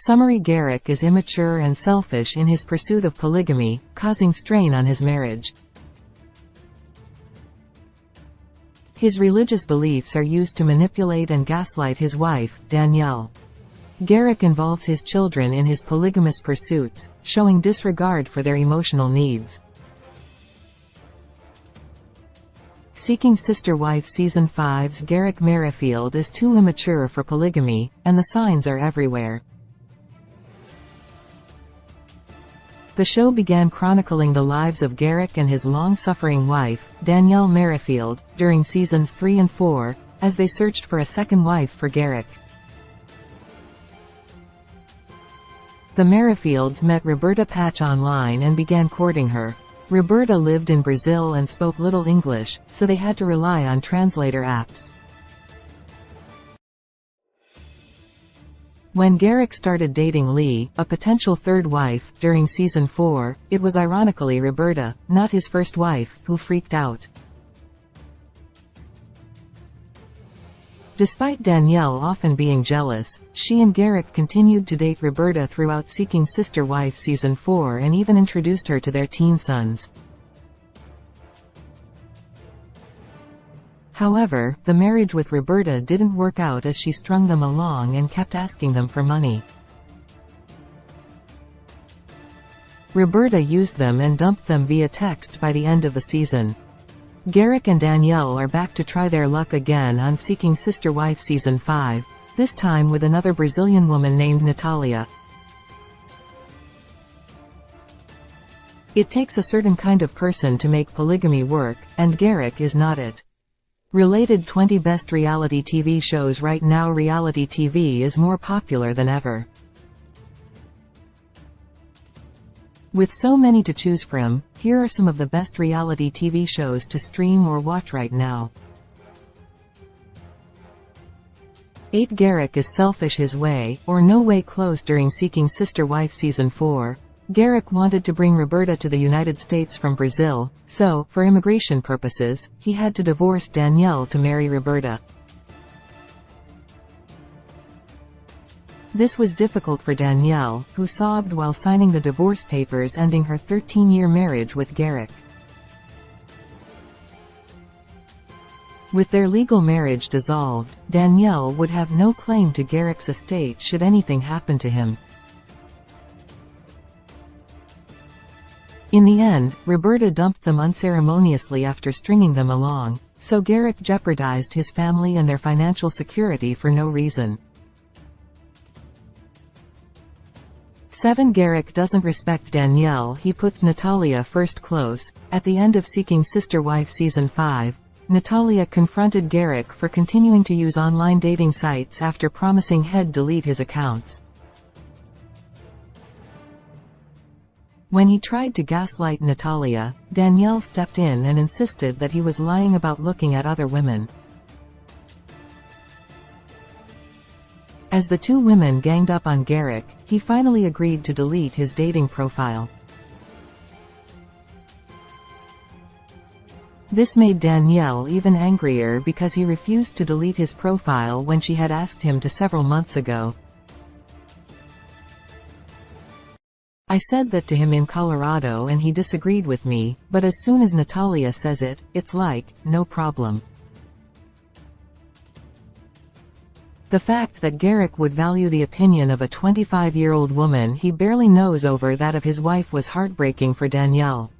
Summary: Garrick is immature and selfish in his pursuit of polygamy, causing strain on his marriage. His religious beliefs are used to manipulate and gaslight his wife, Danielle. Garrick involves his children in his polygamous pursuits, showing disregard for their emotional needs. Seeking Sister Wife Season 5's Garrick Merrifield is too immature for polygamy, and the signs are everywhere. The show began chronicling the lives of Garrick and his long-suffering wife, Danielle Merrifield, during Seasons 3 and 4, as they searched for a second wife for Garrick. The Merrifields met Roberta Patch online and began courting her. Roberta lived in Brazil and spoke little English, so they had to rely on translator apps. When Garrick started dating Lee, a potential third wife, during Season 4, it was ironically Roberta, not his first wife, who freaked out. Despite Danielle often being jealous, she and Garrick continued to date Roberta throughout Seeking Sister Wife Season 4 and even introduced her to their teen sons. However, the marriage with Roberta didn't work out as she strung them along and kept asking them for money. Roberta used them and dumped them via text by the end of the season. Garrick and Danielle are back to try their luck again on Seeking Sister Wife Season 5, this time with another Brazilian woman named Natalia. It takes a certain kind of person to make polygamy work, and Garrick is not it. Related 20 Best Reality TV Shows. Right now reality TV is more popular than ever. With so many to choose from, here are some of the best reality TV shows to stream or watch right now. 8. Garrick is selfish his way, or no way close. During Seeking Sister Wife Season 4, Garrick wanted to bring Roberta to the United States from Brazil, so, for immigration purposes, he had to divorce Danielle to marry Roberta. This was difficult for Danielle, who sobbed while signing the divorce papers ending her 13-year marriage with Garrick. With their legal marriage dissolved, Danielle would have no claim to Garrick's estate should anything happen to him. In the end, Roberta dumped them unceremoniously after stringing them along, so Garrick jeopardized his family and their financial security for no reason. 7. Garrick doesn't respect Danielle. He puts Natalia first. Close. At the end of Seeking Sister Wife Season 5, Natalia confronted Garrick for continuing to use online dating sites after promising he'd delete his accounts. When he tried to gaslight Natalia, Danielle stepped in and insisted that he was lying about looking at other women. As the two women ganged up on Garrick, he finally agreed to delete his dating profile. This made Danielle even angrier because he refused to delete his profile when she had asked him to several months ago. I said that to him in Colorado and he disagreed with me, but as soon as Natalia says it, it's like, no problem. The fact that Garrick would value the opinion of a 25-year-old woman he barely knows over that of his wife was heartbreaking for Danielle.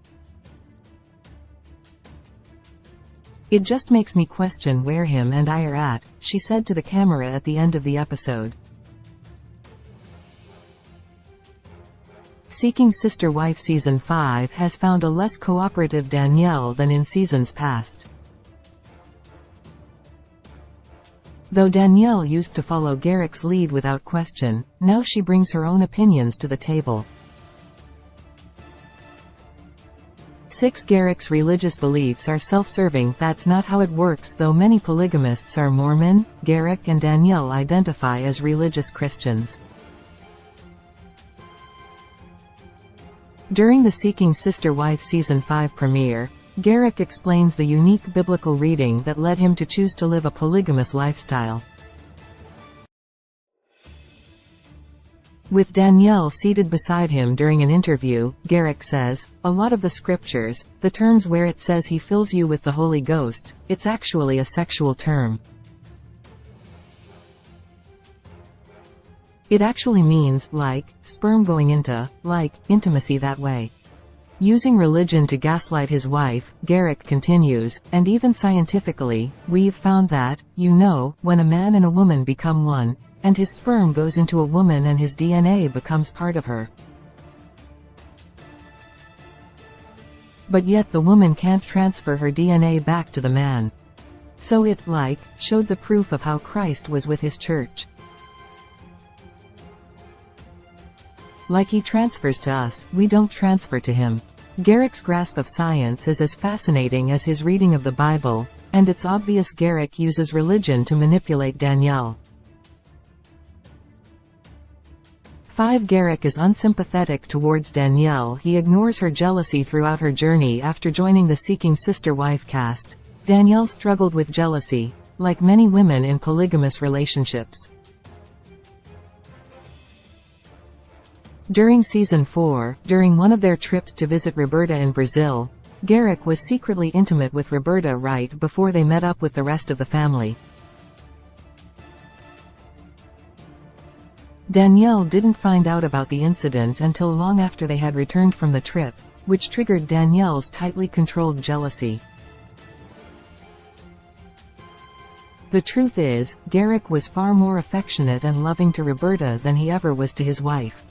It just makes me question where him and I are at, she said to the camera at the end of the episode. Seeking Sister Wife Season 5 has found a less cooperative Danielle than in seasons past. Though Danielle used to follow Garrick's lead without question, now she brings her own opinions to the table. 6. Garrick's religious beliefs are self-serving. That's not how it works. Though many polygamists are Mormon, Garrick and Danielle identify as religious Christians. During the Seeking Sister Wife Season 5 premiere, Garrick explains the unique biblical reading that led him to choose to live a polygamous lifestyle. With Danielle seated beside him during an interview, Garrick says, "A lot of the scriptures, the terms where it says he fills you with the Holy Ghost, it's actually a sexual term. It actually means, like, sperm going into, like, intimacy that way." Using religion to gaslight his wife, Garrick continues, "And even scientifically, we've found that, when a man and a woman become one, and his sperm goes into a woman and his DNA becomes part of her. But yet the woman can't transfer her DNA back to the man. So it, showed the proof of how Christ was with his church. Like he transfers to us, we don't transfer to him." Garrick's grasp of science is as fascinating as his reading of the Bible, and it's obvious Garrick uses religion to manipulate Danielle. 5. Garrick is unsympathetic towards Danielle. He ignores her jealousy throughout her journey after joining the Seeking Sister Wife cast. Danielle struggled with jealousy, like many women in polygamous relationships. During Season 4, during one of their trips to visit Roberta in Brazil, Garrick was secretly intimate with Roberta right before they met up with the rest of the family. Danielle didn't find out about the incident until long after they had returned from the trip, which triggered Danielle's tightly controlled jealousy. The truth is, Garrick was far more affectionate and loving to Roberta than he ever was to his wife.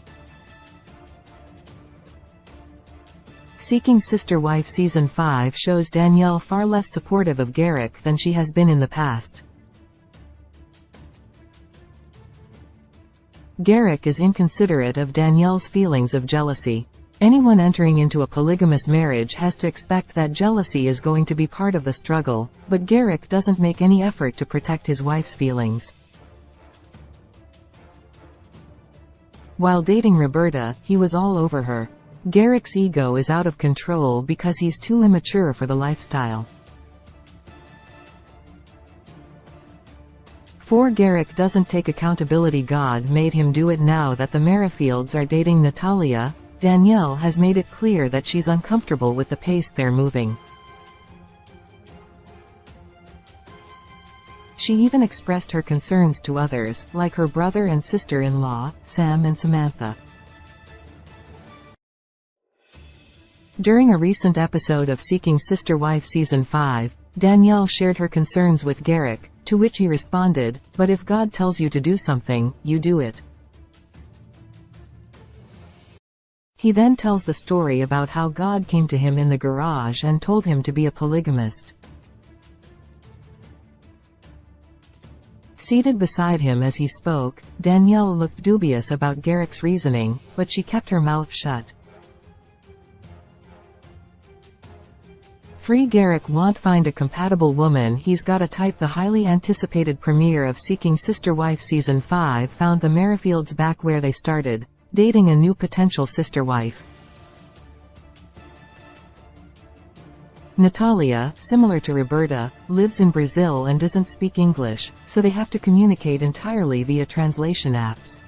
Seeking Sister Wife Season 5 shows Danielle far less supportive of Garrick than she has been in the past. Garrick is inconsiderate of Danielle's feelings of jealousy. Anyone entering into a polygamous marriage has to expect that jealousy is going to be part of the struggle, but Garrick doesn't make any effort to protect his wife's feelings. While dating Roberta, he was all over her. Garrick's ego is out of control because he's too immature for the lifestyle. 4. Garrick doesn't take accountability. God made him do it. Now that the Merrifields are dating Natalia, Danielle has made it clear that she's uncomfortable with the pace they're moving. She even expressed her concerns to others, like her brother and sister-in-law, Sam and Samantha. During a recent episode of Seeking Sister Wife Season 5, Danielle shared her concerns with Garrick, to which he responded, "But if God tells you to do something, you do it." He then tells the story about how God came to him in the garage and told him to be a polygamist. Seated beside him as he spoke, Danielle looked dubious about Garrick's reasoning, but she kept her mouth shut. 3. Garrick won't find a compatible woman. He's gotta type. The highly anticipated premiere of Seeking Sister Wife Season 5 found the Merrifields back where they started, dating a new potential sister wife. Natalia, similar to Roberta, lives in Brazil and doesn't speak English, so they have to communicate entirely via translation apps.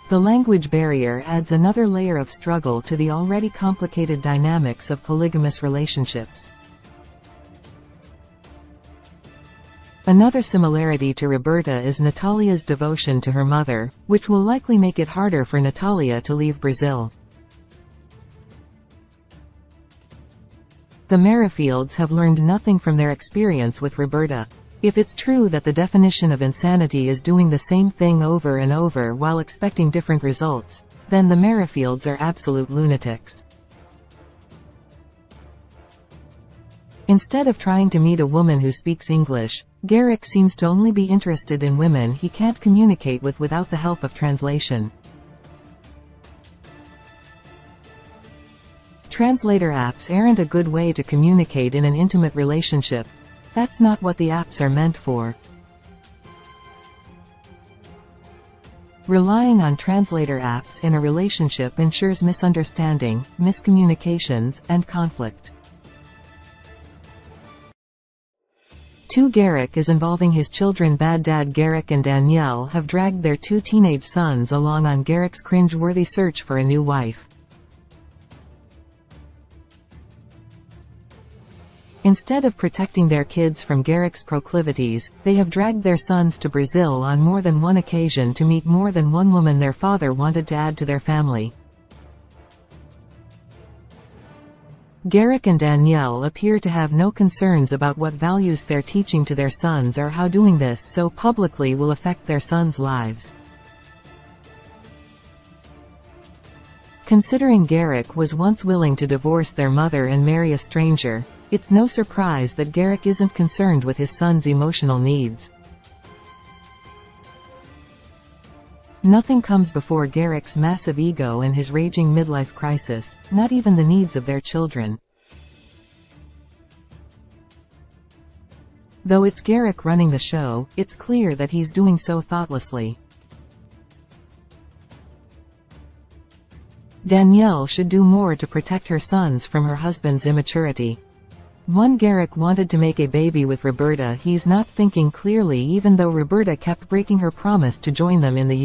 The language barrier adds another layer of struggle to the already complicated dynamics of polygamous relationships. Another similarity to Roberta is Natalia's devotion to her mother, which will likely make it harder for Natalia to leave Brazil. The Merrifields have learned nothing from their experience with Roberta. If it's true that the definition of insanity is doing the same thing over and over while expecting different results, then the Merrifields are absolute lunatics. Instead of trying to meet a woman who speaks English, Garrick seems to only be interested in women he can't communicate with without the help of translation. Translator apps aren't a good way to communicate in an intimate relationship. That's not what the apps are meant for. Relying on translator apps in a relationship ensures misunderstanding, miscommunications, and conflict. 2 Garrick is involving his children. Bad dad Garrick and Danielle have dragged their 2 teenage sons along on Garrick's cringe-worthy search for a new wife. Instead of protecting their kids from Garrick's proclivities, they have dragged their sons to Brazil on more than one occasion to meet more than one woman their father wanted to add to their family. Garrick and Danielle appear to have no concerns about what values they're teaching to their sons or how doing this so publicly will affect their sons' lives. Considering Garrick was once willing to divorce their mother and marry a stranger, it's no surprise that Garrick isn't concerned with his son's emotional needs. Nothing comes before Garrick's massive ego and his raging midlife crisis, not even the needs of their children. Though it's Garrick running the show, it's clear that he's doing so thoughtlessly. Danielle should do more to protect her sons from her husband's immaturity. 1 Garrick wanted to make a baby with Roberta. He's not thinking clearly even though Roberta kept breaking her promise to join them in the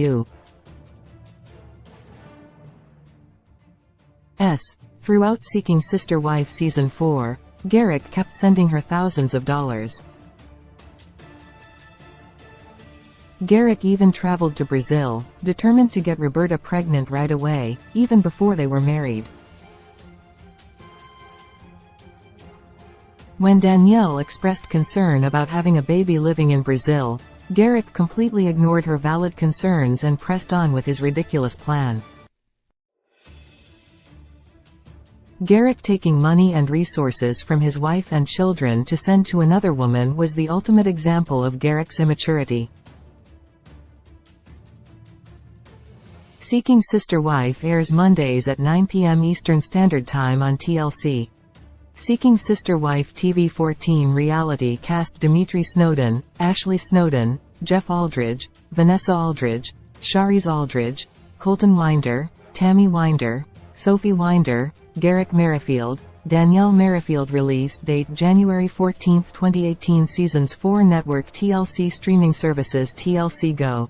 U.S. Throughout Seeking Sister Wife Season 4, Garrick kept sending her thousands of dollars. Garrick even traveled to Brazil, determined to get Roberta pregnant right away, even before they were married. When Danielle expressed concern about having a baby living in Brazil, Garrick completely ignored her valid concerns and pressed on with his ridiculous plan. Garrick taking money and resources from his wife and children to send to another woman was the ultimate example of Garrick's immaturity. Seeking Sister Wife airs Mondays at 9 p.m. Eastern Standard Time on TLC. Seeking Sister Wife TV 14 reality cast Dimitri Snowden, Ashley Snowden, Jeff Aldridge, Vanessa Aldridge, Sharice Aldridge, Colton Winder, Tammy Winder, Sophie Winder, Garrick Merrifield, Danielle Merrifield. Release date January 14, 2018. Seasons 4 network TLC streaming services TLC Go.